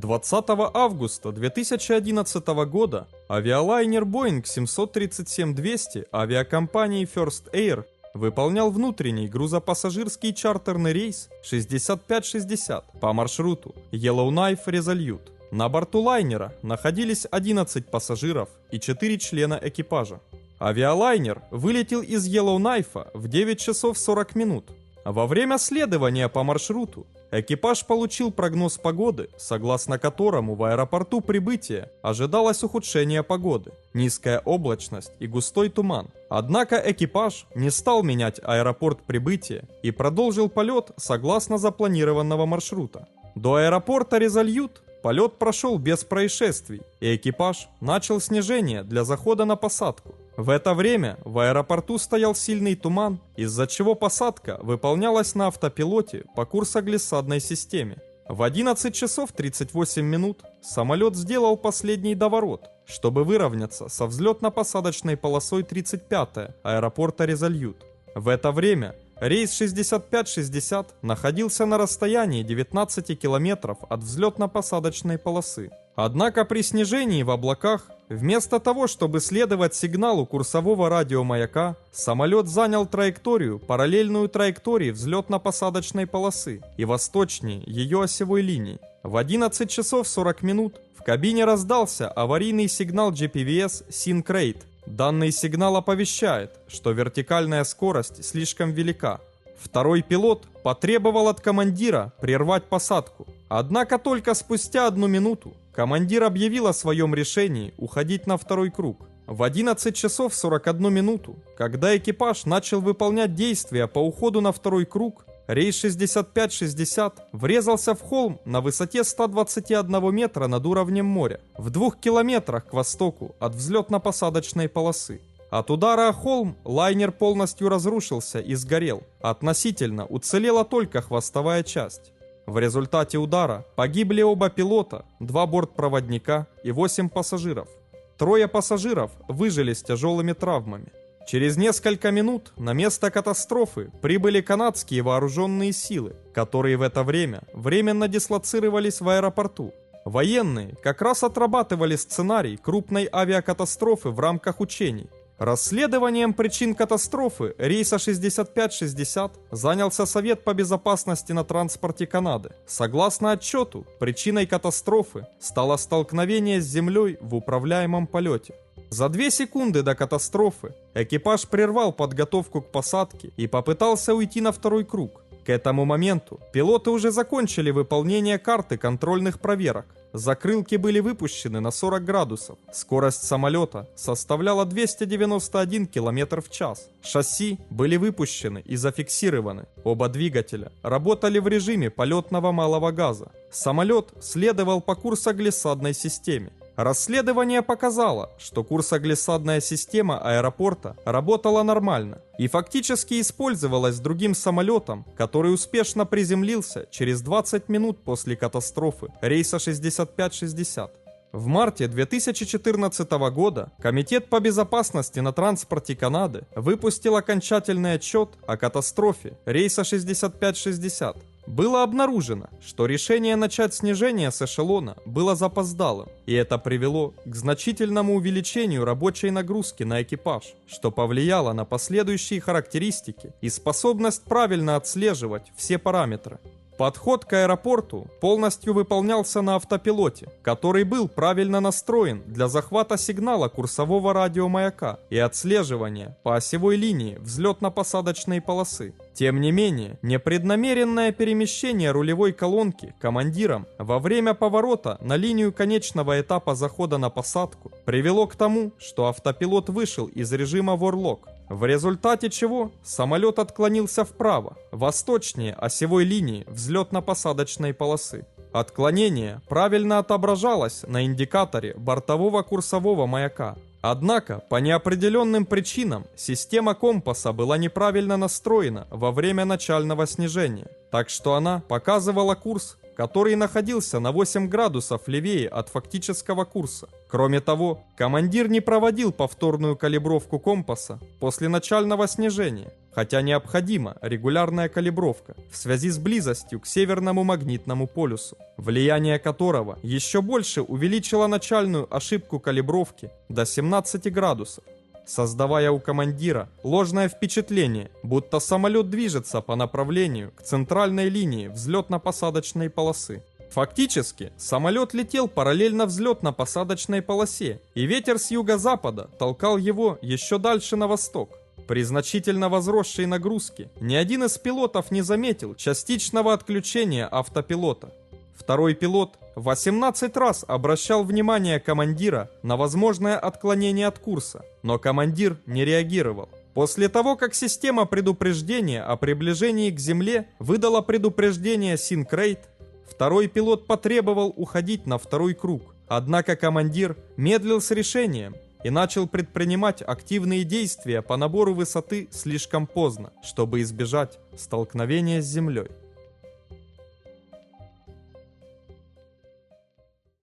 20 августа 2011 года авиалайнер Boeing 737-200 авиакомпании First Air выполнял внутренний грузопассажирский чартерный рейс 6560 по маршруту Yellowknife Resolute. На борту лайнера находились 11 пассажиров и 4 члена экипажа. Авиалайнер вылетел из Yellowknife в 9 часов 40 минут. Во время следования по маршруту экипаж получил прогноз погоды, согласно которому в аэропорту прибытия ожидалось ухудшение погоды, низкая облачность и густой туман. Однако экипаж не стал менять аэропорт прибытия и продолжил полет согласно запланированного маршрута. До аэропорта Resolute полет прошел без происшествий, и экипаж начал снижение для захода на посадку. В это время в аэропорту стоял сильный туман, из-за чего посадка выполнялась на автопилоте по курсоглиссадной системе. В 11 часов 38 минут самолет сделал последний доворот, чтобы выровняться со взлетно-посадочной полосой 35 аэропорта Resolute. В это время рейс 6560 находился на расстоянии 19 километров от взлетно-посадочной полосы. Однако при снижении в облаках, вместо того, чтобы следовать сигналу курсового радиомаяка, самолет занял траекторию, параллельную траектории взлетно-посадочной полосы и восточнее ее осевой линии. В 11 часов 40 минут в кабине раздался аварийный сигнал GPVS Sync Rate. Данный сигнал оповещает, что вертикальная скорость слишком велика. Второй пилот потребовал от командира прервать посадку. Однако только спустя 1 минуту командир объявил о своем решении уходить на второй круг. В 11 часов 41 минуту, когда экипаж начал выполнять действия по уходу на второй круг, рейс 6560 врезался в холм на высоте 121 метра над уровнем моря, в 2 километрах к востоку от взлетно-посадочной полосы. От удара о холм лайнер полностью разрушился и сгорел. Относительно уцелела только хвостовая часть. В результате удара погибли оба пилота, 2 бортпроводника и 8 пассажиров. 3 пассажиров выжили с тяжелыми травмами. Через несколько минут на место катастрофы прибыли канадские вооруженные силы, которые в это время временно дислоцировались в аэропорту. Военные как раз отрабатывали сценарий крупной авиакатастрофы в рамках учений. Расследованием причин катастрофы рейса 6560 занялся Совет по безопасности на транспорте Канады. Согласно отчету, причиной катастрофы стало столкновение с землей в управляемом полете. За 2 секунды до катастрофы экипаж прервал подготовку к посадке и попытался уйти на второй круг. К этому моменту пилоты уже закончили выполнение карты контрольных проверок. Закрылки были выпущены на 40 градусов. Скорость самолета составляла 291 км в час. Шасси были выпущены и зафиксированы. Оба двигателя работали в режиме полетного малого газа. Самолет следовал по курсоглиссадной системе. Расследование показало, что курсоглиссадная система аэропорта работала нормально и фактически использовалась другим самолетом, который успешно приземлился через 20 минут после катастрофы рейса 6560. В марте 2014 года Комитет по безопасности на транспорте Канады выпустил окончательный отчет о катастрофе рейса 6560. Было обнаружено, что решение начать снижение с эшелона было запоздалым, и это привело к значительному увеличению рабочей нагрузки на экипаж, что повлияло на последующие характеристики и способность правильно отслеживать все параметры. Подход к аэропорту полностью выполнялся на автопилоте, который был правильно настроен для захвата сигнала курсового радиомаяка и отслеживания по осевой линии взлетно-посадочной полосы. Тем не менее, непреднамеренное перемещение рулевой колонки командиром во время поворота на линию конечного этапа захода на посадку привело к тому, что автопилот вышел из режима Warlock, в результате чего самолет отклонился вправо, восточнее осевой линии взлетно-посадочной полосы. Отклонение правильно отображалось на индикаторе бортового курсового маяка. Однако, по неопределенным причинам, система компаса была неправильно настроена во время начального снижения, так что она показывала курс, который находился на 8 градусов левее от фактического курса. Кроме того, командир не проводил повторную калибровку компаса после начального снижения, хотя необходима регулярная калибровка в связи с близостью к Северному магнитному полюсу, влияние которого еще больше увеличило начальную ошибку калибровки до 17 градусов, создавая у командира ложное впечатление, будто самолет движется по направлению к центральной линии взлетно-посадочной полосы. Фактически, самолет летел параллельно взлетно-посадочной полосе, и ветер с юго-запада толкал его еще дальше на восток. При значительно возросшей нагрузке ни один из пилотов не заметил частичного отключения автопилота. Второй пилот 18 раз обращал внимание командира на возможное отклонение от курса, но командир не реагировал. После того, как система предупреждения о приближении к Земле выдала предупреждение Sync-Rate, второй пилот потребовал уходить на второй круг. Однако командир медлил с решением и начал предпринимать активные действия по набору высоты слишком поздно, чтобы избежать столкновения с Землей.